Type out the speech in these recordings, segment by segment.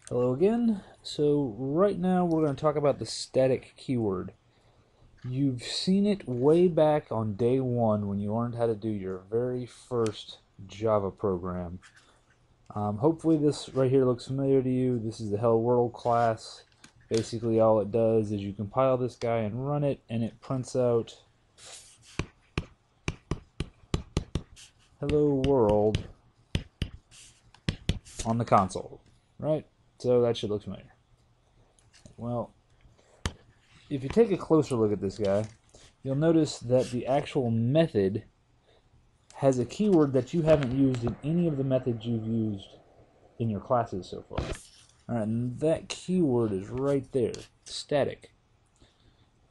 Hello again. So right now we're going to talk about the static keyword. You've seen it way back on day one when you learned how to do your very first Java program. Hopefully this right here looks familiar to you. This is the Hello World class. Basically all it does is you compile this guy and run it, and it prints out Hello World on the console, right? So that should look familiar. Well, if you take a closer look at this guy, you'll notice that the actual method has a keyword that you haven't used in any of the methods you've used in your classes so far. Alright, and that keyword is right there, static.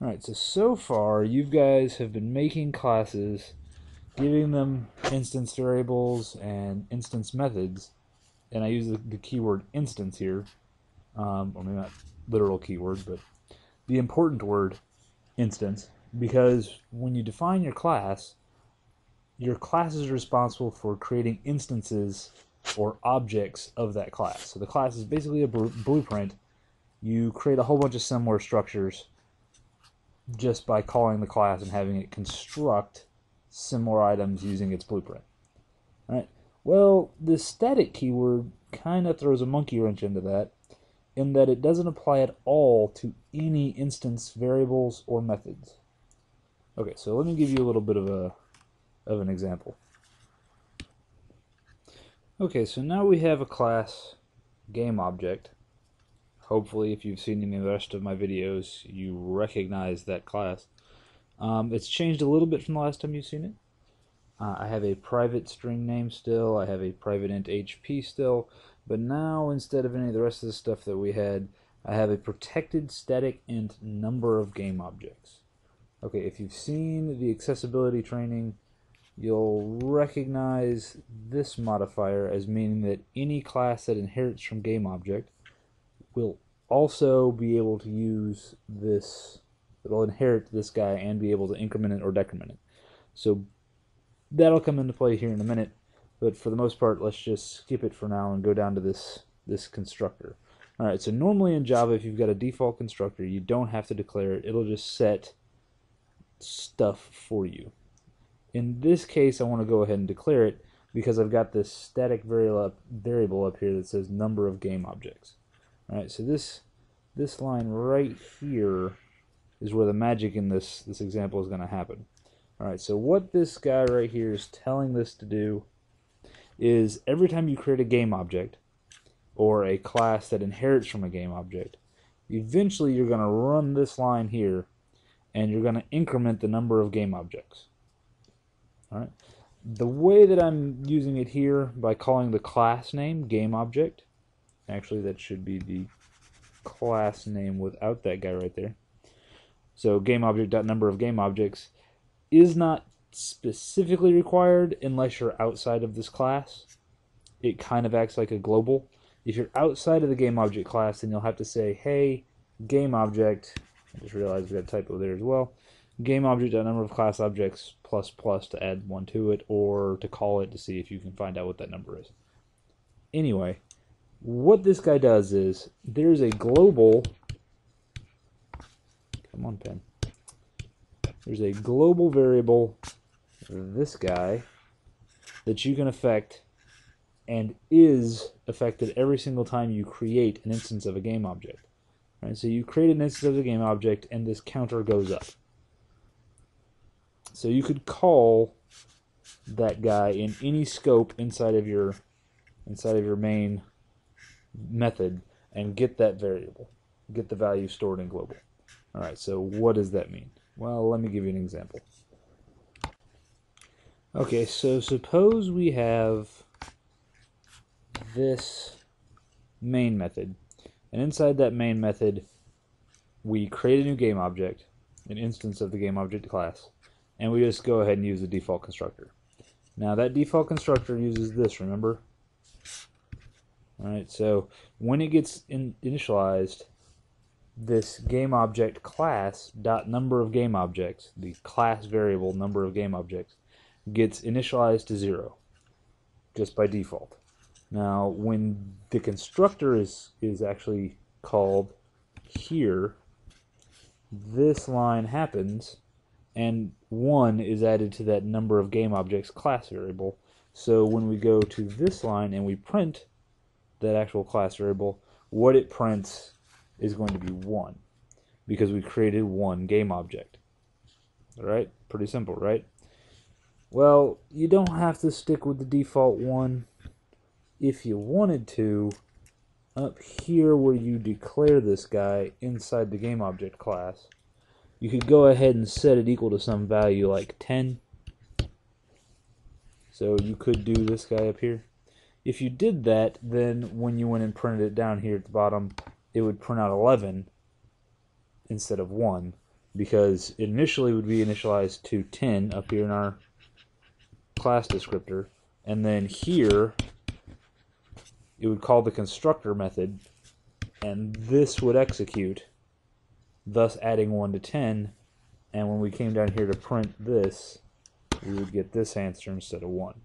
Alright, so far you guys have been making classes, giving them instance variables and instance methods, and I use the keyword instance here, or maybe not literal keyword, but the important word instance, because when you define your class is responsible for creating instances or objects of that class. So the class is basically a blueprint. You create a whole bunch of similar structures just by calling the class and having it construct similar items using its blueprint. All right. Well, the static keyword kind of throws a monkey wrench into that, in that it doesn't apply at all to any instance variables or methods. Okay, so let me give you a little bit of an example. Okay, so now we have a class GameObject. Hopefully, if you've seen any of the rest of my videos, you recognize that class. It's changed a little bit from the last time you've seen it. I have a private string name still, I have a private int HP still, but now instead of any of the rest of the stuff that we had, I have a protected static int number of GameObjects. Okay, if you've seen the accessibility training, you'll recognize this modifier as meaning that any class that inherits from GameObject will also be able to use this, it'll inherit this guy and be able to increment it or decrement it. So that'll come into play here in a minute, but for the most part, let's just skip it for now and go down to this constructor. Alright, so normally in Java, if you've got a default constructor, you don't have to declare it. It'll just set stuff for you. In this case, I want to go ahead and declare it because I've got this static variable up here that says number of GameObjects. Alright, so this line right here is where the magic in this example is going to happen. Alright, so what this guy right here is telling this to do is every time you create a GameObject, or a class that inherits from a GameObject, eventually you're going to run this line here, and you're going to increment the number of GameObjects. Alright, the way that I'm using it here, by calling the class name GameObject, actually that should be the class name without that guy right there. So GameObject.number of GameObjects is not specifically required unless you're outside of this class. It kind of acts like a global. If you're outside of the GameObject class, then you'll have to say, hey, GameObject, I just realized we got a typo there as well, GameObject.number of class objects plus plus to add one to it, or to call it to see if you can find out what that number is. Anyway, what this guy does is there's a global, come on pen, there's a global variable, this guy, that you can affect and is affected every single time you create an instance of a GameObject. Right, so you create an instance of the GameObject and this counter goes up. So you could call that guy in any scope inside of your main method and get that variable, get the value stored in global. Alright, so what does that mean? Well, let me give you an example. Okay, so suppose we have this main method, and inside that main method we create a new GameObject, an instance of the GameObject class, and we just go ahead and use the default constructor. Now that default constructor uses this, remember? Alright, so when it gets initialized, this GameObject class dot number of GameObjects, the class variable number of GameObjects, gets initialized to 0 just by default. Now, when the constructor is actually called here, this line happens, and 1 is added to that number of game objects class variable. So when we go to this line and we print that actual class variable, what it prints is going to be 1, because we created 1 game object. Alright, pretty simple, right? Well, you don't have to stick with the default 1. If you wanted to, up here where you declare this guy inside the game object class, you could go ahead and set it equal to some value like 10. So you could do this guy up here. If you did that, then when you went and printed it down here at the bottom, it would print out 11 instead of 1, because it initially would be initialized to 10 up here in our class descriptor, and then here it would call the constructor method, and this would execute, thus adding 1 to 10, and when we came down here to print this, we would get this answer instead of 1.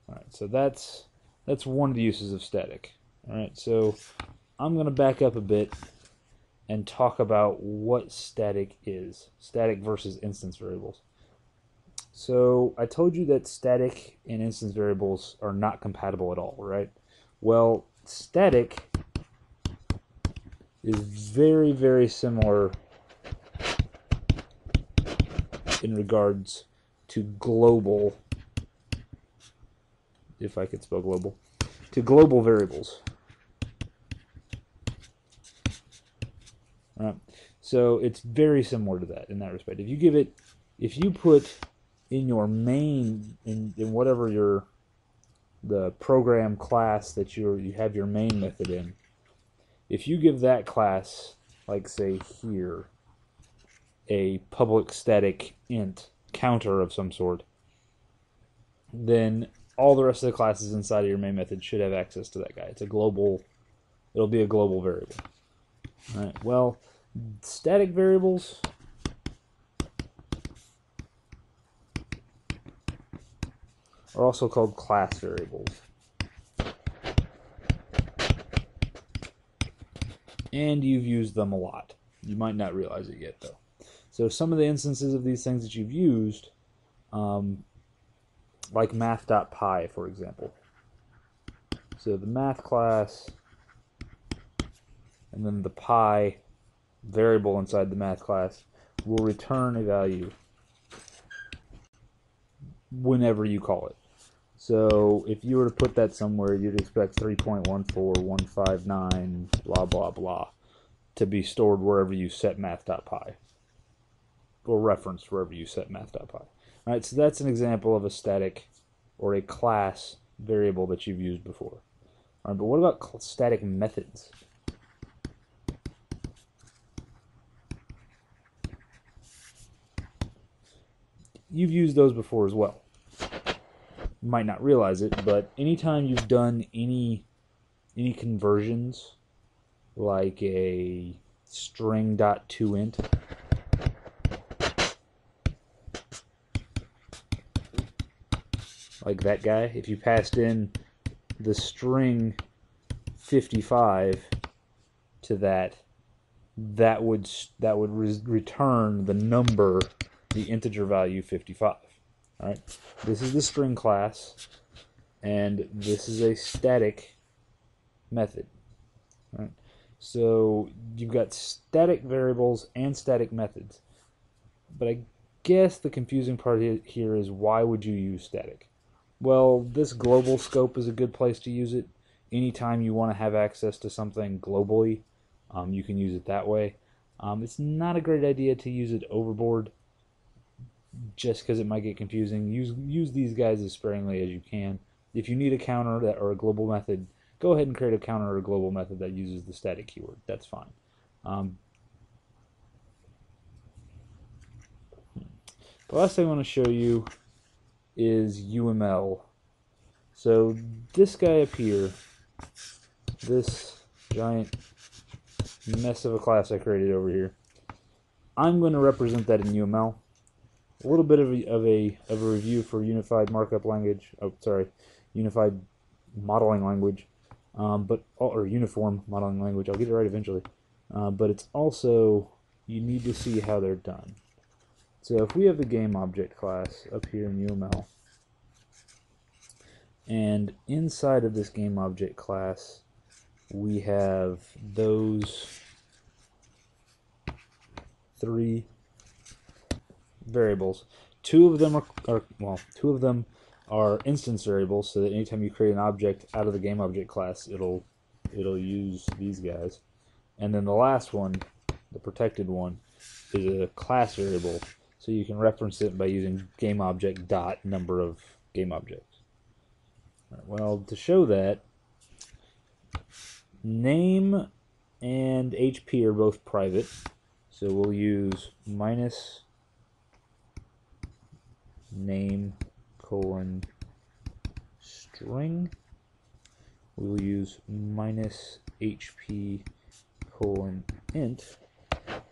Alright, so that's one of the uses of static. Alright, so I'm going to back up a bit and talk about what static is. Static versus instance variables. So I told you that static and instance variables are not compatible at all, right? Well, static is very, very similar in regards to global, if I could spell global, to global variables. All right. So it's very similar to that in that respect. If you put in your main, in whatever the program class that you have your main method in, if you give that class, like say here, a public static int counter of some sort, then all the rest of the classes inside of your main method should have access to that guy. It'll be a global variable. All right. Well, static variables are also called class variables. And you've used them a lot. You might not realize it yet, though. So some of the instances of these things that you've used, like math.py, for example. So the math class, and then the pi variable inside the math class will return a value whenever you call it. So if you were to put that somewhere, you'd expect 3.14159 blah blah blah to be stored wherever you set math.py, or referenced wherever you set math.py. Alright, so that's an example of a static or a class variable that you've used before. Alright, but what about static methods? You've used those before as well. You might not realize it, but anytime you've done any conversions, like a string.toInt, like that guy, if you passed in the string 55 to that would return the number, the integer value 55. All right, this is the string class, and this is a static method. All right, so you've got static variables and static methods, but I guess the confusing part here is, why would you use static? Well, this global scope is a good place to use it. Anytime you want to have access to something globally, you can use it that way. It's not a great idea to use it overboard, just because it might get confusing. Use these guys as sparingly as you can. If you need a counter or a global method, go ahead and create a counter or a global method that uses the static keyword. That's fine. The last thing I want to show you is UML. So this guy up here, this giant mess of a class I created over here, I'm going to represent that in UML. A little bit of a review for Unified Markup Language. Oh, sorry, Unified modeling language, or uniform modeling language. I'll get it right eventually. But it's also, you need to see how they're done. So if we have the game object class up here in UML, and inside of this game object class, we have those 3 variables. Two of them are instance variables, so that anytime you create an object out of the game object class, it'll use these guys. And then the last one, the protected one, is a class variable, so you can reference it by using game object dot number of game objects. Right, well, to show that, name and HP are both private, so we'll use minus name colon string. We will use minus HP colon int.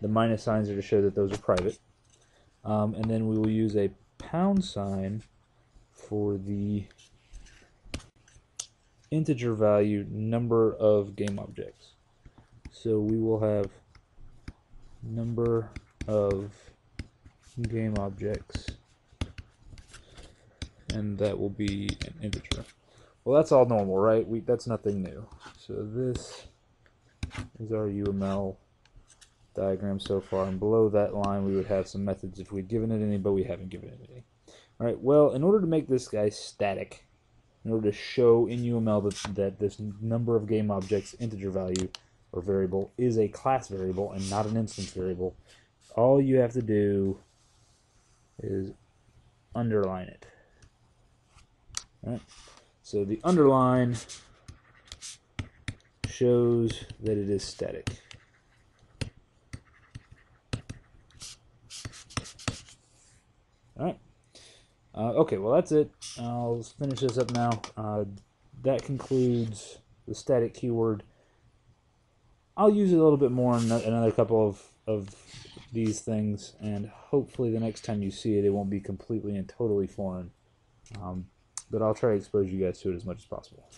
The minus signs are to show that those are private. And then we will use a pound sign for the integer value number of game objects. So we will have number of game objects, and that will be an integer. Well, that's all normal, right? That's nothing new. So this is our UML diagram so far, and below that line we would have some methods if we'd given it any, but we haven't given it any. Alright, well, in order to make this guy static, in order to show in UML that this number of game objects integer value or variable is a class variable and not an instance variable, all you have to do is underline it. Right? So the underline shows that it is static. Alright. Okay, well that's it. I'll finish this up now. That concludes the static keyword. I'll use it a little bit more in another couple of these things, and hopefully the next time you see it, it won't be completely and totally foreign. But I'll try to expose you guys to it as much as possible.